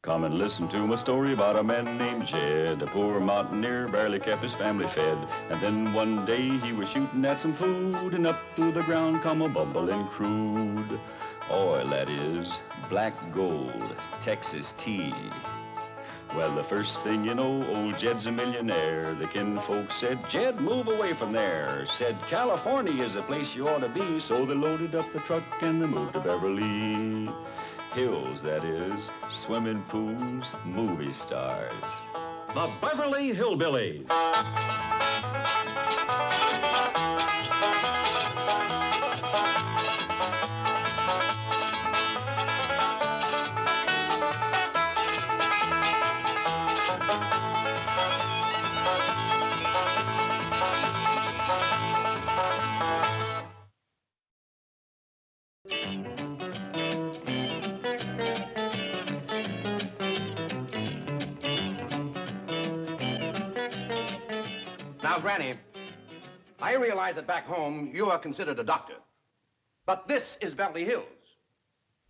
Come and listen to my story about a man named Jed. A poor mountaineer barely kept his family fed. And then one day he was shooting at some food, and up through the ground come a bubbling crude oil, that is, black gold, Texas tea. Well, the first thing you know, old Jed's a millionaire. The kinfolk said, Jed, move away from there. Said, California is the place you ought to be. So they loaded up the truck and they moved to Beverly Hills, that is, swimming pools, movie stars. The Beverly Hillbillies. Now, Granny, I realize that back home you are considered a doctor. But this is Beverly Hills.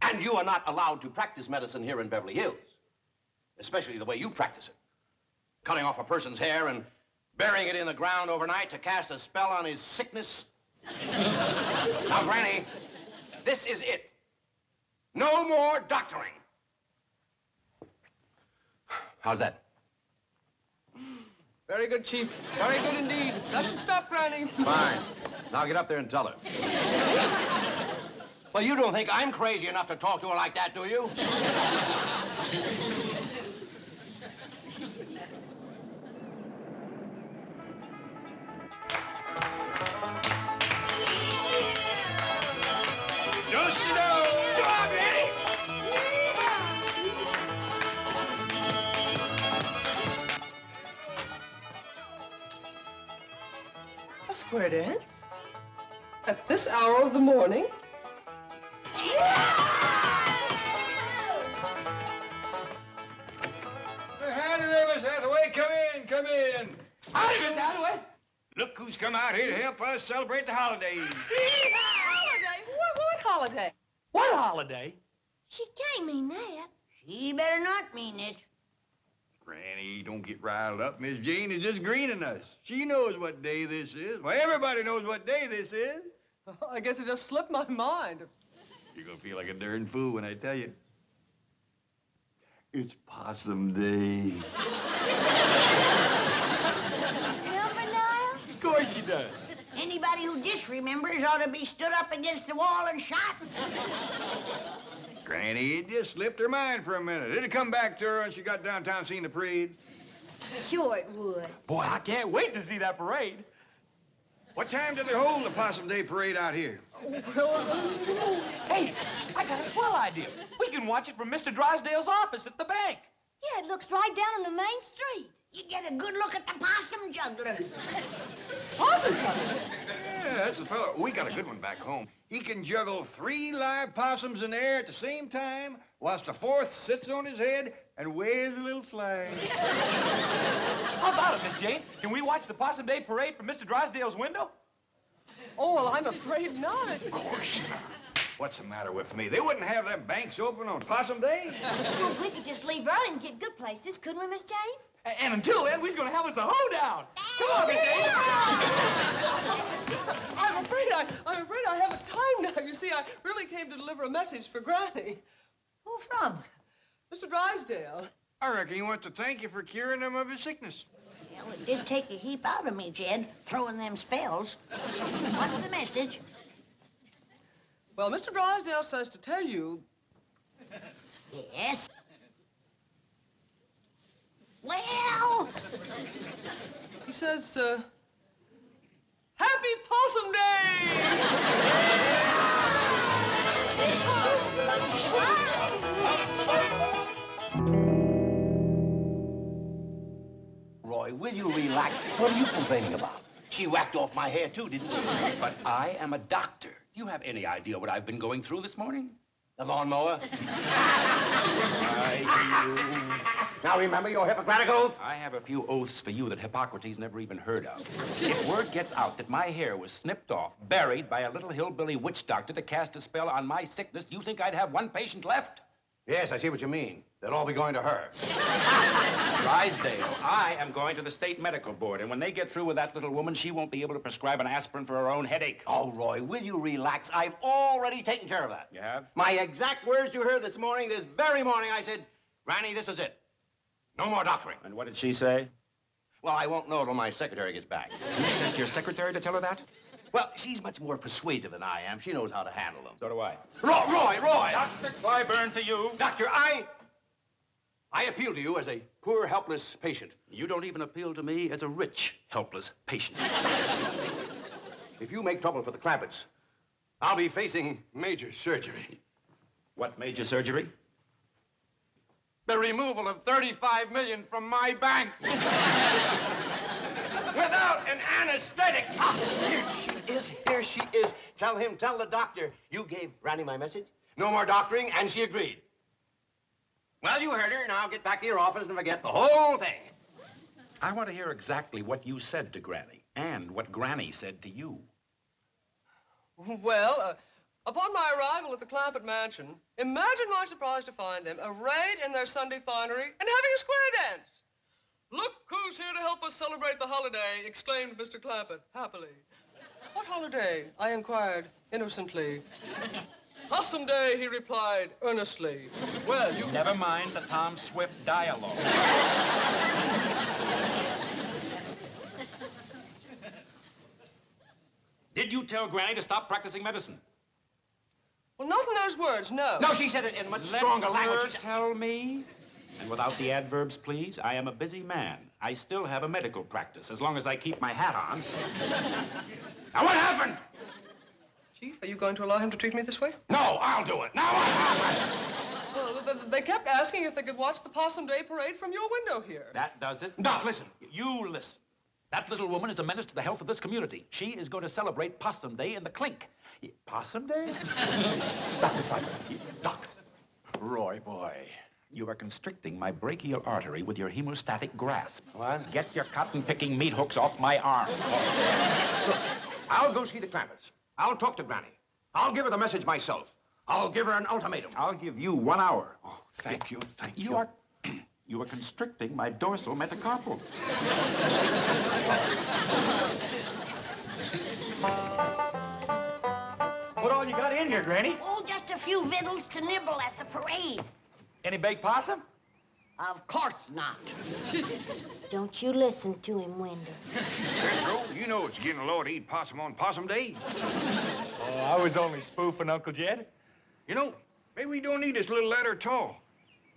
And you are not allowed to practice medicine here in Beverly Hills. Especially the way you practice it. Cutting off a person's hair and burying it in the ground overnight to cast a spell on his sickness. Now, Granny, this is it. No more doctoring. How's that? Very good, Chief. Very good indeed. That should stop, Granny. Fine. Now get up there and tell her. Well, you don't think I'm crazy enough to talk to her like that, do you? Just sit down. Come on, Granny. A square dance? At this hour of the morning? Howdy there, Miss Hathaway. Come in, come in. Howdy, Miss Hathaway. Look who's come out here to help us celebrate the holidays. Holiday? What holiday? What holiday? She can't mean that. She better not mean it. Granny, don't get riled up. Miss Jane is just greening us. She knows what day this is. Well, everybody knows what day this is. I guess it just slipped my mind. You're gonna feel like a darn fool when I tell you. It's Possum Day. Remember, Niall? Of course she does. Anybody who disremembers ought to be stood up against the wall and shot. Granny, it just slipped her mind for a minute. It'll come back to her when she got downtown seeing the parade. Sure it would. Boy, I can't wait to see that parade. What time do they hold the Possum Day parade out here? Hey, I got a swell idea. We can watch it from Mr. Drysdale's office at the bank. Yeah, it looks right down on the main street. You get a good look at the possum juggler. Possum juggler? Yeah, that's the fellow. We got a good one back home. He can juggle 3 live possums in the air at the same time, whilst the 4th sits on his head and waves a little flag. How about it, Miss Jane? Can we watch the Possum Day parade from Mr. Drysdale's window? Oh, well, I'm afraid not. Of course not. What's the matter with me? They wouldn't have them banks open on Possum Day. Well, we could just leave early and get good places, couldn't we, Miss Jane? And until then, we're gonna have us a hoedown. Come on, Miss Jane. I'm afraid I haven't time now. You see, I really came to deliver a message for Granny. Who from? Mr. Drysdale. I reckon he wants to thank you for curing him of his sickness. Well, it did take a heap out of me, Jed, throwing them spells. What's the message? Well, Mr. Drysdale says to tell you... Yes? Well... He says, Happy Possum Day! Roy, will you relax? What are you complaining about? She whacked off my hair, too, didn't she? But I am a doctor. Do you have any idea what I've been going through this morning? The lawnmower? Now remember your Hippocratic oath? I have a few oaths for you that Hippocrates never even heard of. If word gets out that my hair was snipped off, buried by a little hillbilly witch doctor to cast a spell on my sickness, do you think I'd have one patient left? Yes, I see what you mean. They'll all be going to her. Drysdale, I am going to the state medical board, and when they get through with that little woman, she won't be able to prescribe an aspirin for her own headache. Oh, Roy, will you relax? I've already taken care of that. You have? My exact words you heard this morning, this very morning, I said, Granny, this is it. No more doctoring. And what did she say? Well, I won't know till my secretary gets back. You sent your secretary to tell her that? Well, she's much more persuasive than I am. She knows how to handle them. So do I. Roy! Dr. Clyburn to you. Doctor, I appeal to you as a poor, helpless patient. You don't even appeal to me as a rich, helpless patient. If you make trouble for the Clampetts, I'll be facing major surgery. What major surgery? The removal of $35 million from my bank. Without an anesthetic. Ah, here she is. Tell the doctor you gave Granny my message. No more doctoring, and she agreed. Well, you heard her. Now get back to your office and forget the whole thing. I want to hear exactly what you said to Granny, and what Granny said to you. Well, upon my arrival at the Clampett mansion, imagine my surprise to find them arrayed in their Sunday finery and having a square dance. "Look who's here to help us celebrate the holiday," exclaimed Mr. Clampett, happily. "What holiday?" I inquired, innocently. "Possum Day," he replied, earnestly. Well, you... Never mind the Tom Swift dialogue. Did you tell Granny to stop practicing medicine? Well, not in those words, no. No, she said it in much stronger language. Let her tell me. And without the adverbs, please. I am a busy man. I still have a medical practice, as long as I keep my hat on. Now, what happened? Chief, are you going to allow him to treat me this way? No, I'll do it. Now what happened? Well, they kept asking if they could watch the Possum Day parade from your window here. That does it? Doc, listen. You listen. That little woman is a menace to the health of this community. She is going to celebrate Possum Day in the clink. Possum Day? Dr. Pfeiffer. Doc. Roy, boy. You are constricting my brachial artery with your hemostatic grasp. What? Get your cotton-picking meat hooks off my arm. Look, I'll go see the Clampetts. I'll talk to Granny. I'll give her the message myself. I'll give her an ultimatum. I'll give you 1 hour. Oh, thank you, thank you. You are constricting my dorsal metacarpals. What all you got in here, Granny? Oh, just a few victuals to nibble at the parade. Any baked possum? Of course not. Don't you listen to him, Wendell. Jethro, you know it's getting low to eat possum on Possum Day. Oh, I was only spoofing, Uncle Jed. You know, maybe we don't need this little ladder at all.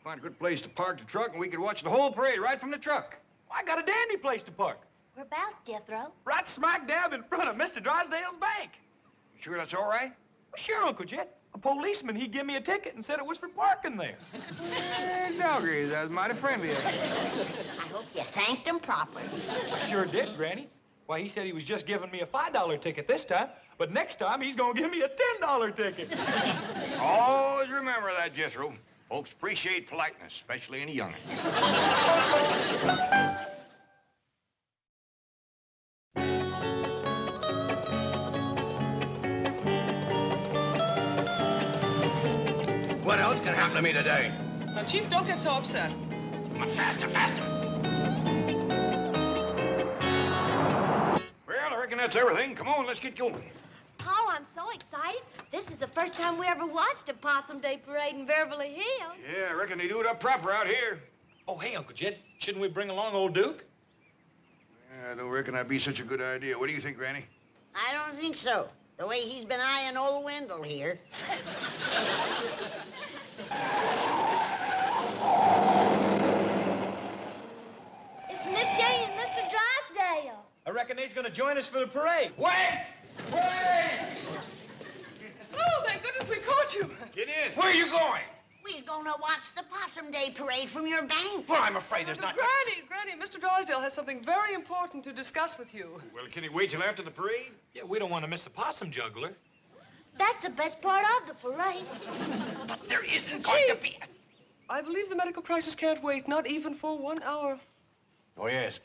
Find a good place to park the truck and we could watch the whole parade right from the truck. I got a dandy place to park. Whereabouts, Jethro? Right smack dab in front of Mr. Drysdale's bank. You sure that's all right? Well, sure, Uncle Jed. A policeman, he gave me a ticket and said it was for parking there. Doggies, that was mighty friendly of you. I hope you thanked him properly. Sure did, Granny. Why, he said he was just giving me a $5 ticket this time, but next time he's gonna give me a $10 ticket. Always remember that, Jethro. Folks appreciate politeness, especially in a young'un. What else can happen to me today? Now, Chief, don't get so upset. Come on, faster, faster. Well, I reckon that's everything. Come on, let's get going. Paul, I'm so excited. This is the first time we ever watched a Possum Day parade in Beverly Hills. Yeah, I reckon they do it up proper out here. Oh, hey, Uncle Jed, shouldn't we bring along old Duke? Yeah, I don't reckon that'd be such a good idea. What do you think, Granny? I don't think so. The way he's been eyeing old Wendell here. It's Miss Jane and Mr. Drysdale. I reckon he's gonna join us for the parade. Wait! Wait! Oh, thank goodness we caught you. Get in. Where are you going? We're gonna watch the Possum Day parade from your bank. Well, I'm afraid there's not... Granny, Mr. Drysdale has something very important to discuss with you. Well, can he wait till after the parade? Yeah, we don't want to miss the possum juggler. That's the best part of the parade. There isn't going to be... I believe the medical crisis can't wait, not even for 1 hour. Oh, yes.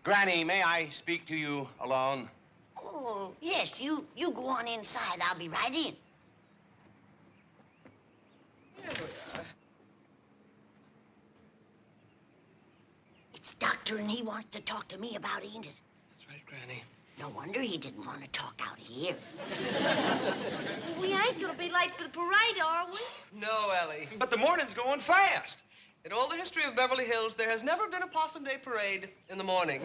Granny, may I speak to you alone? Oh, yes, you go on inside. I'll be right in. Here we are. It's Doctor, and he wants to talk to me about, ain't it? That's right, Granny. No wonder he didn't want to talk out here. We ain't gonna be late for the parade, are we? No, Ellie. But the morning's going fast. In all the history of Beverly Hills, there has never been a Possum Day parade in the morning.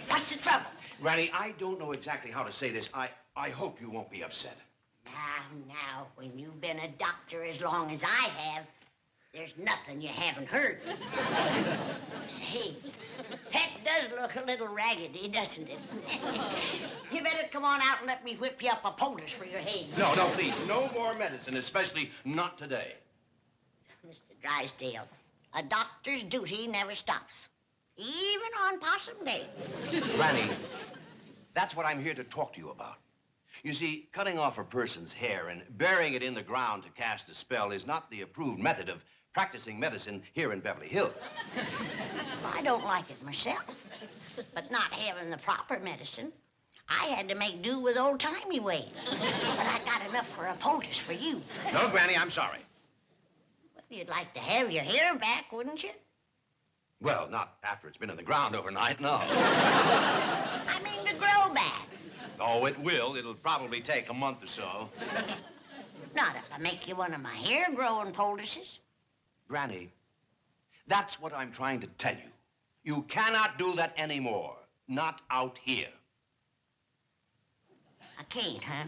What's the trouble? Granny, I don't know exactly how to say this. I hope you won't be upset. Now, when you've been a doctor as long as I have, there's nothing you haven't heard. Say, Pet does look a little raggedy, doesn't it? You better come on out and let me whip you up a poultice for your head. No, please. No more medicine, especially not today. Mr. Drysdale, a doctor's duty never stops, even on Possum Day. Granny, that's what I'm here to talk to you about. You see, cutting off a person's hair and burying it in the ground to cast a spell is not the approved method of practicing medicine here in Beverly Hills. I don't like it myself, but not having the proper medicine, I had to make do with old-timey ways. But I got enough for a poultice for you. No, Granny, I'm sorry. Well, you'd like to have your hair back, wouldn't you? Well, not after it's been in the ground overnight, no. I mean to grow back. Oh, it will. It'll probably take a month or so. Not if I make you one of my hair-growing poultices. Granny, that's what I'm trying to tell you. You cannot do that anymore. Not out here. I can't, huh?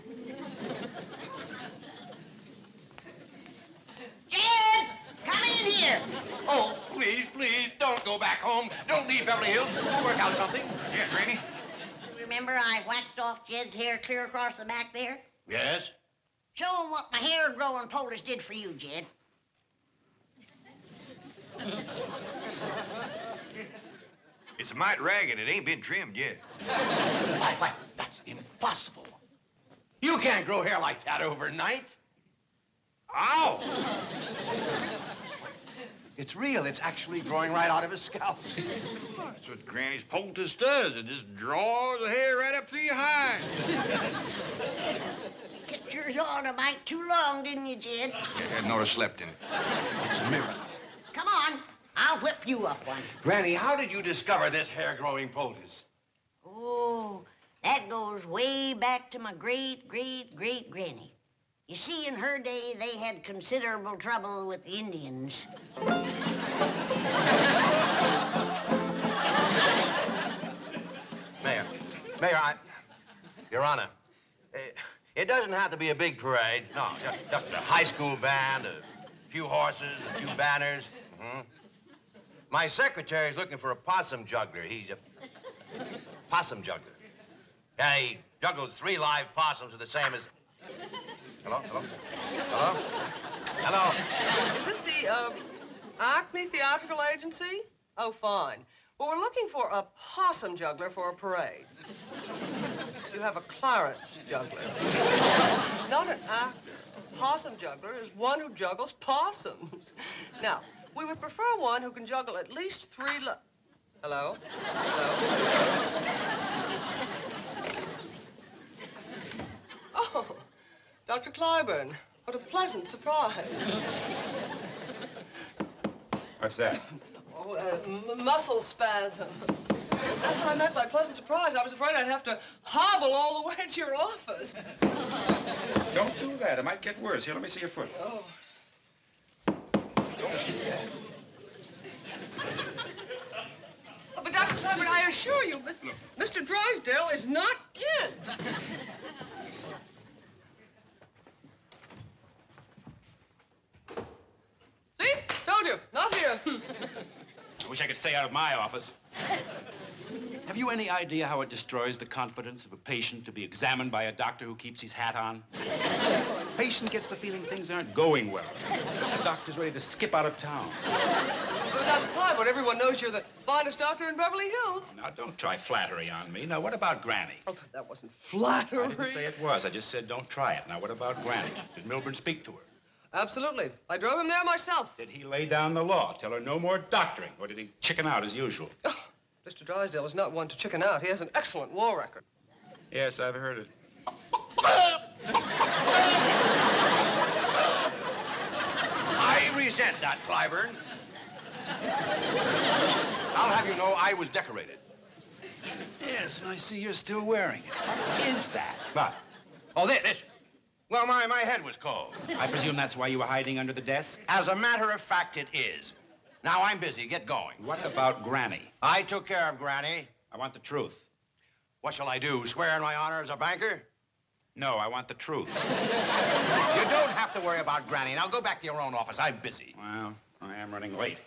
Jed! Come in here! Oh, please, don't go back home. Don't leave Beverly Hills. We'll work out something. Yeah, Granny? Remember I whacked off Jed's hair clear across the back there? Yes? Show him what my hair-growing poultice did for you, Jed. It's a mite ragged. It ain't been trimmed yet. Why, that's impossible. You can't grow hair like that overnight. Ow! It's real. It's actually growing right out of his scalp. That's what Granny's poultice does. It just draws the hair right up through your hind. Kept yours on a mite too long, didn't you, Jed? You hadn't ought to slept in it. It's a miracle. Come on. I'll whip you up one. Granny, how did you discover this hair-growing poultice? Oh, that goes way back to my great-great-great-granny. You see, in her day, they had considerable trouble with the Indians. Mayor, Your Honor, it doesn't have to be a big parade. No, just a high school band, a few horses, a few banners. My secretary's looking for a possum juggler. He's a possum juggler. Yeah, he juggles 3 live possums with the same as... Hello? Is this the, Acme Theatrical Agency? Oh, fine. Well, we're looking for a possum juggler for a parade. You have a Clarence juggler. Not an actor. A possum juggler is one who juggles possums. Now, we would prefer one who can juggle at least 3 Hello? Oh, Dr. Clyburn, what a pleasant surprise. What's that? Oh, muscle spasm. That's what I meant by pleasant surprise. I was afraid I'd have to hobble all the way to your office. Don't do that. It might get worse. Here, let me see your foot. Oh. But Dr. Clyburn, I assure you, Mr. Drysdale is not in. See? Told you, not here. I wish I could stay out of my office. Have you any idea how it destroys the confidence of a patient to be examined by a doctor who keeps his hat on? The patient gets the feeling things aren't going well. The doctor's ready to skip out of town. But Dr. Clyburn, everyone knows you're the finest doctor in Beverly Hills. Now, don't try flattery on me. Now, what about Granny? Oh, that wasn't flattery. I didn't say it was. I just said don't try it. Now, what about Granny? Did Milburn speak to her? Absolutely. I drove him there myself. Did he lay down the law, tell her no more doctoring, or did he chicken out as usual? Oh, Mr. Drysdale is not one to chicken out. He has an excellent war record. Yes, I've heard it. I resent that, Clyburn. I'll have you know I was decorated. Yes, and I see you're still wearing it. What is that? What? Oh, this. Well, my head was cold. I presume that's why you were hiding under the desk? As a matter of fact, it is. Now, I'm busy. Get going. What about Granny? I took care of Granny. I want the truth. What shall I do, swear in my honor as a banker? No, I want the truth. You don't have to worry about Granny. Now, go back to your own office. I'm busy. Well, I am running late.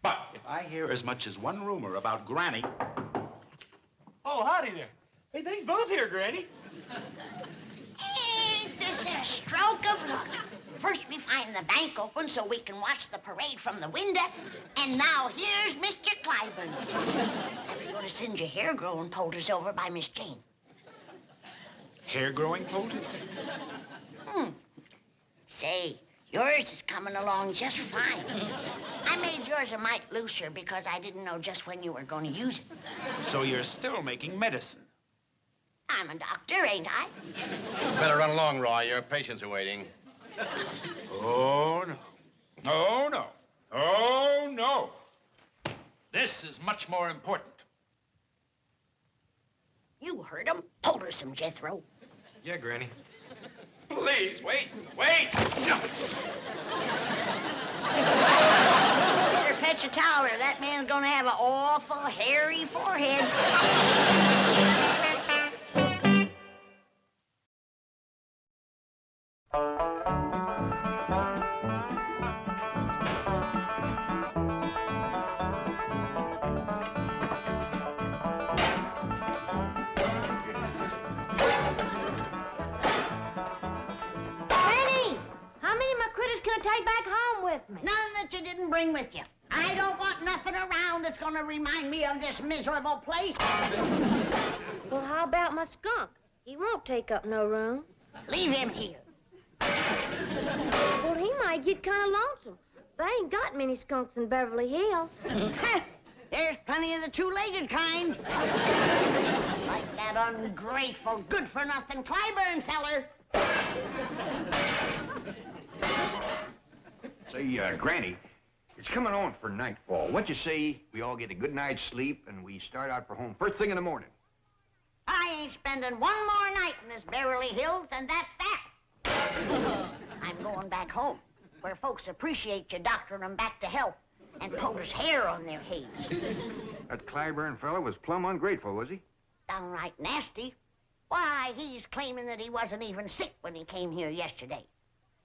But if I hear as much as one rumor about Granny... Oh, howdy there. Hey, thanks both here, Granny. Ain't this a stroke of luck? First we find the bank open so we can watch the parade from the window, and now here's Mr. Clyburn. Never going to send your hair-growing poultice over by Miss Jane. Hair-growing poultice? Say, yours is coming along just fine. I made yours a mite looser because I didn't know just when you were going to use it. So you're still making medicine? I'm a doctor, ain't I? Better run along, Roy. Your patients are waiting. Oh, no. Oh, no. Oh, no. This is much more important. You heard him. Poultice him, Jethro. Yeah, Granny. Please, wait. No. Better fetch a towel or that man's gonna have an awful hairy forehead. Take back home with me. None that you didn't bring with you. I don't want nothing around that's gonna remind me of this miserable place. Well, how about my skunk? He won't take up no room. Leave him here. Well, he might get kind of lonesome. They ain't got many skunks in Beverly Hills. There's plenty of the two-legged kind. Like that ungrateful, good-for-nothing Clyburn feller. Say, Granny, it's coming on for nightfall. What you say we all get a good night's sleep and we start out for home first thing in the morning? I ain't spending one more night in this Beverly Hills, and that's that. I'm going back home, where folks appreciate you doctoring them back to health and poultice hair on their heads. That Clyburn fella was plumb ungrateful, was he? Downright nasty. Why, he's claiming that he wasn't even sick when he came here yesterday.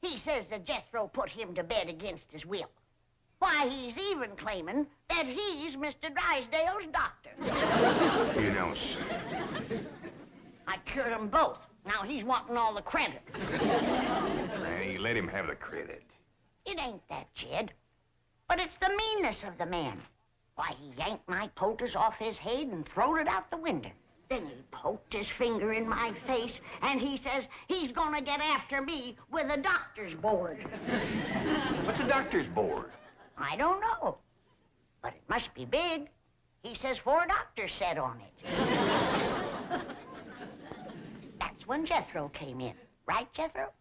He says that Jethro put him to bed against his will. Why, he's even claiming that he's Mr. Drysdale's doctor. You know, sir. I cured them both. Now he's wanting all the credit. Granny, let him have the credit. It ain't that, Jed. But it's the meanness of the man. Why, he yanked my poultice off his head and throwed it out the window. Then he poked his finger in my face, and he says he's gonna get after me with a doctor's board. What's a doctor's board? I don't know, but it must be big. He says 4 doctors sat on it. That's when Jethro came in. Right, Jethro?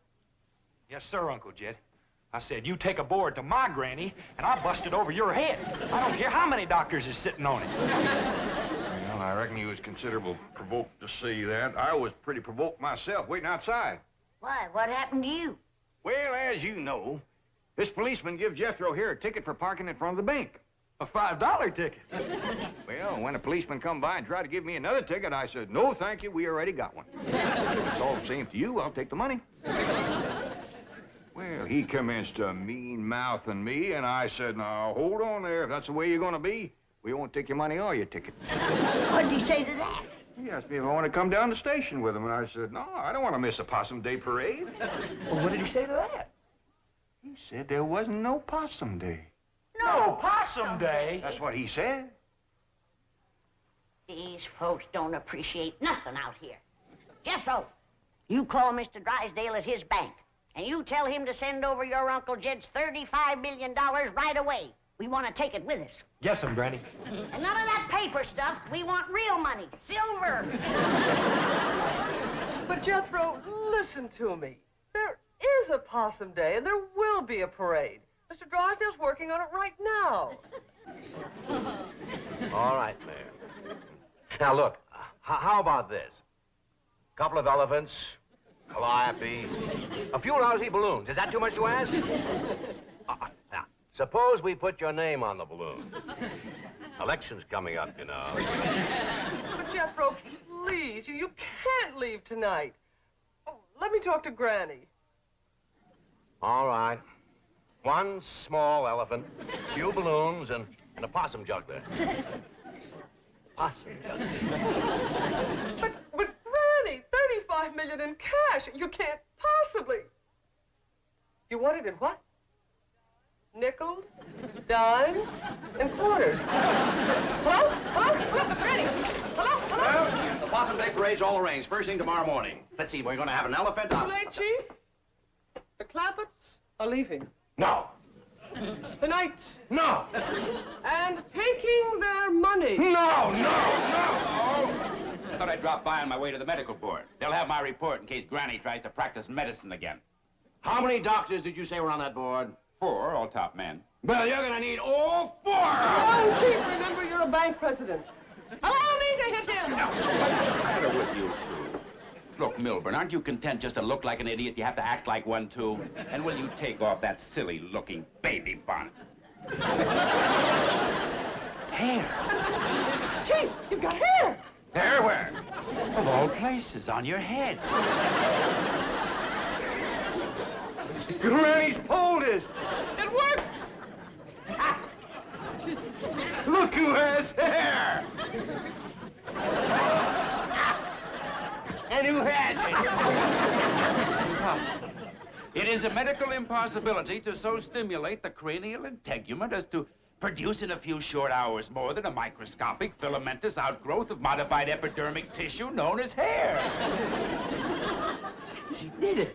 Yes, sir, Uncle Jed. I said, you take a board to my Granny, and I'll bust it over your head. I don't care how many doctors is sitting on it. Well, I reckon he was considerable provoked to see that. I was pretty provoked myself, waiting outside. Why, what happened to you? Well, as you know, this policeman gives Jethro here a ticket for parking in front of the bank. A $5 ticket. Well, when a policeman come by and tried to give me another ticket, I said, no, thank you, we already got one. If it's all the same to you, I'll take the money. Well, he commenced to mean-mouthing me, and I said, now, hold on there. If that's the way you're going to be, we won't take your money or your ticket. What'd he say to that? He asked me if I want to come down to the station with him, and I said, no, I don't want to miss a Possum Day parade. Well, what did he say to that? He said there wasn't no Possum Day. No Possum Day? That's what he said. These folks don't appreciate nothing out here. Jethro, you call Mr. Drysdale at his bank, and you tell him to send over your Uncle Jed's $35 million right away. We want to take it with us. Yes, Granny. And none of that paper stuff. We want real money, silver. But, Jethro, listen to me. There is a Possum Day, and there will be a parade. Mr. Mr. Drysdale's working on it right now. All right, Mayor. Now, look, how about this? A couple of elephants, calliope, a few lousy balloons. Is that too much to ask? Now, suppose we put your name on the balloon. Election's coming up, you know. But, Jethro, please, you can't leave tonight. Oh, let me talk to Granny. All right. One small elephant, a few balloons, and a possum juggler. Possum juggler. But Granny, $35 million in cash. You can't possibly. You want it in what? Nickels, dimes, and quarters. Hello? Hello, Granny. Hello? Well, the Possum Day Parade's all arranged. First thing tomorrow morning. Let's see, we're going to have an elephant. Too late, Chief. The Clampetts are leaving. No. Tonight. No. And taking their money. No. I thought I'd drop by on my way to the medical board. They'll have my report in case Granny tries to practice medicine again. How many doctors did you say were on that board? 4, all top men. Well, you're going to need all 4. Oh, Chief, remember you're a bank president. Allow me to hit him. Now, what's the matter with you two? Look, Milburn, aren't you content just to look like an idiot? You have to act like one, too. And will you take off that silly-looking baby bonnet? Hair. Chief, you've got hair. Hair where? Of all places, on your head. Granny's poldest. It works. Look who has hair. And who has it? Impossible. It is a medical impossibility to so stimulate the cranial integument as to produce in a few short hours more than a microscopic filamentous outgrowth of modified epidermic tissue known as hair. She did it.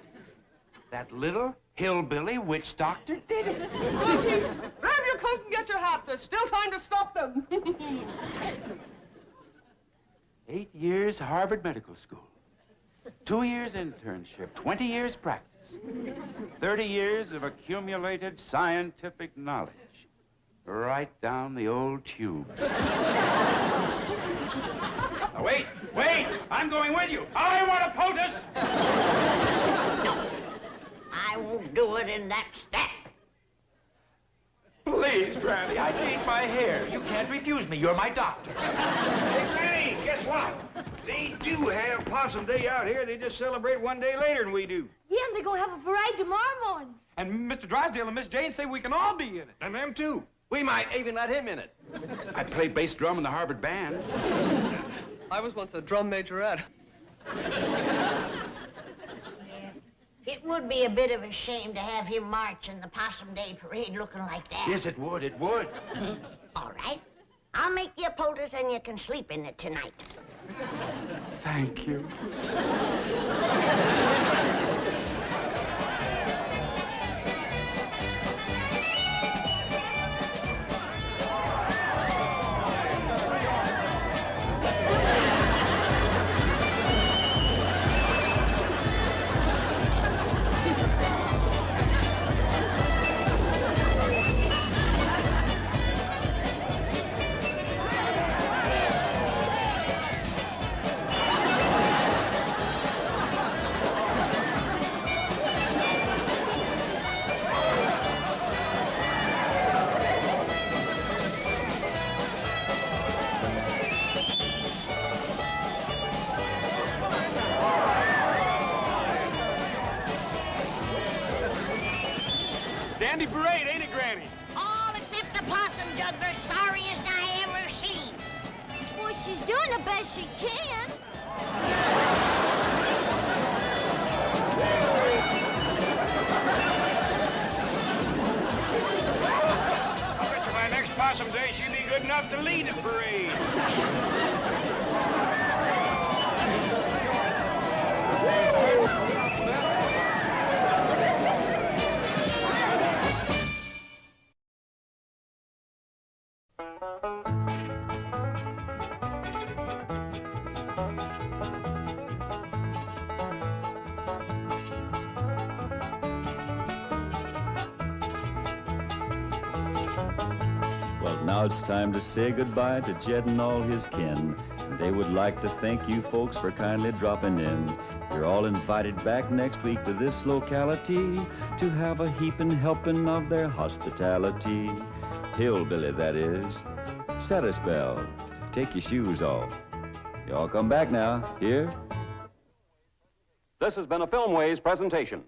That little hillbilly witch doctor did it. Come on, Chief. Grab your coat and get your hat. There's still time to stop them. 8 years Harvard Medical School. 2 years internship. 20 years practice. 30 years of accumulated scientific knowledge. Right down the old tube. Now, wait! I'm going with you. I want a poultice! No, I won't do it in that step. Please, Granny, I need my hair. You can't refuse me. You're my doctor. Hey, Granny, guess what? They do have Possum Day out here. They just celebrate one day later than we do. Yeah, and they're going to have a parade tomorrow morning. And Mr. Drysdale and Miss Jane say we can all be in it. And them too. We might even let him in it. I played bass drum in the Harvard band. I was once a drum majorette. It would be a bit of a shame to have him march in the Possum Day Parade looking like that. Yes, it would. It would. All right. I'll make you a poultice and you can sleep in it tonight. Thank you. Dandy parade, ain't it, Granny? All except the possum juggler, sorriest I ever seen. Well, she's doing the best she can. I bet you by next Possum Day she'll be good enough to lead the parade. Now it's time to say goodbye to Jed and all his kin. They would like to thank you folks for kindly dropping in. You're all invited back next week to this locality to have a heaping helping of their hospitality. Hillbilly, that is. Set a spell. Take your shoes off. Y'all come back now. Here? This has been a Filmways presentation.